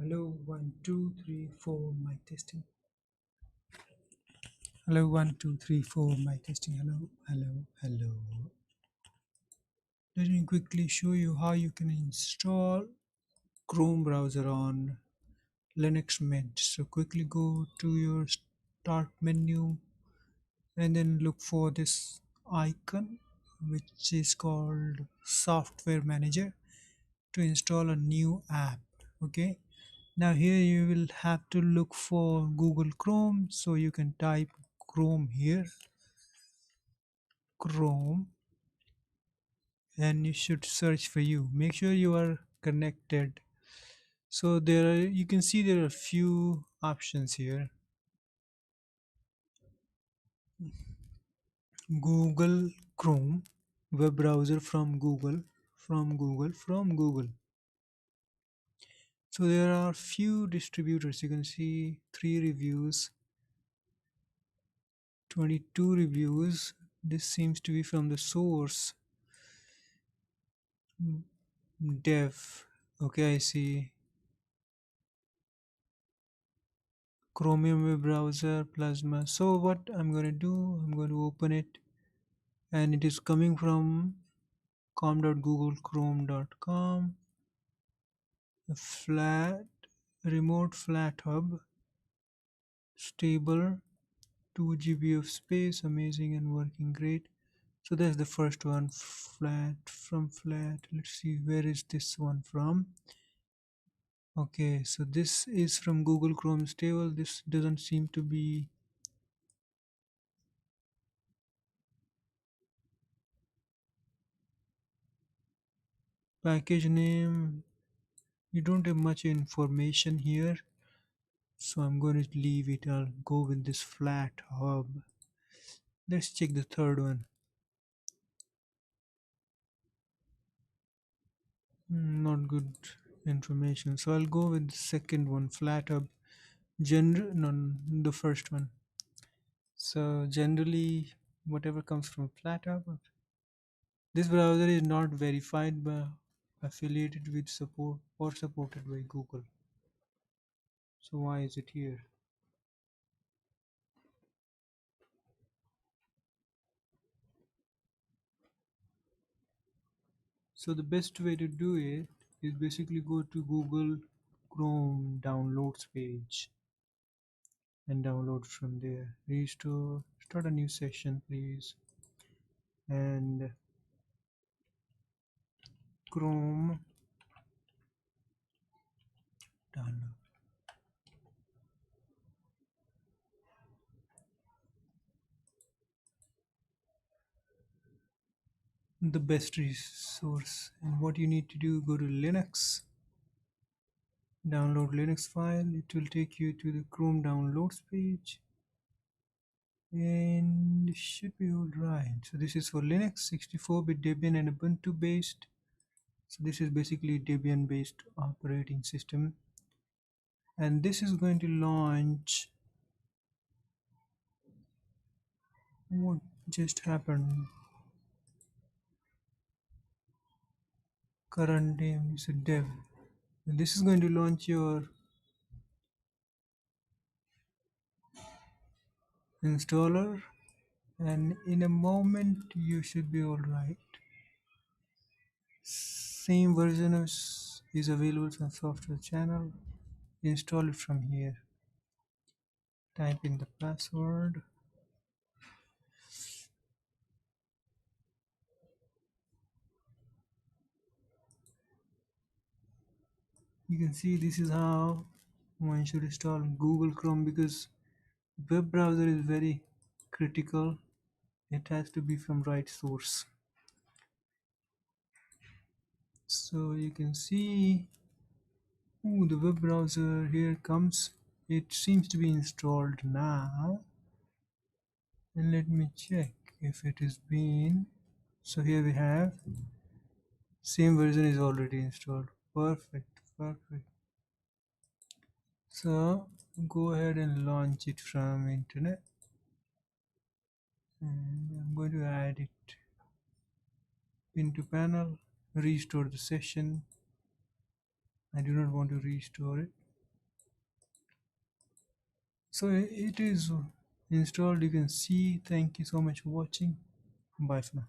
Hello, 1, 2, 3, 4, mic testing. Hello, 1, 2, 3, 4, mic testing. Hello, hello, hello. Let me quickly show you how you can install Chrome browser on Linux Mint. So quickly go to your start menu and then look for this icon which is called Software Manager to install a new app. Okay. Now here you will have to look for Google Chrome, so you can type Chrome here, Chrome, and you should search for you. Make sure you are connected. So you can see there are few options here. Google Chrome, web browser from Google. So there are few distributors. You can see 3 reviews, 22 reviews. This seems to be from the source dev. Okay, I see. Chromium web browser, Plasma. So what I'm going to do, I'm going to open it, and it is coming from com.googlechrome.com. A flat remote flat hub, stable, 2 GB of space, amazing and working great. So that's the first one, flat from flat. Let's see, where is this one from? Okay, so this is from Google Chrome stable. This doesn't seem to be package name. You don't have much information here, so I'm going to leave it. I'll go with this flat hub. Let's check the third one. Not good information, so I'll go with the second one, flat hub. No, the first one. So generally, whatever comes from flat hub. This browser is not verified but affiliated with support or supported by Google. So why is it here? So the best way to do it is basically go to Google Chrome downloads page and download from there. Restore, start a new session please, and Chrome download. The best resource, and what you need to do, go to Linux, download Linux file. It will take you to the Chrome downloads page, and it should be all right. So this is for Linux, 64-bit Debian and Ubuntu based. So this is basically Debian based operating system, and this is going to launch. What just happened? Current name is a dev. And this is going to launch your installer, and in a moment you should be all right. Same version is available on software channel. Install it from here. Type in the password. You can see this is how one should install Google Chrome, because web browser is very critical. It has to be from right source. So you can see, the web browser here comes. It seems to be installed now, and let me check if it has been. So here we have, same version is already installed. Perfect, perfect. So go ahead and launch it from internet, and I'm going to add it into panel. Restore the session. I do not want to restore it. So it is installed, you can see. Thank you so much for watching. Bye for now.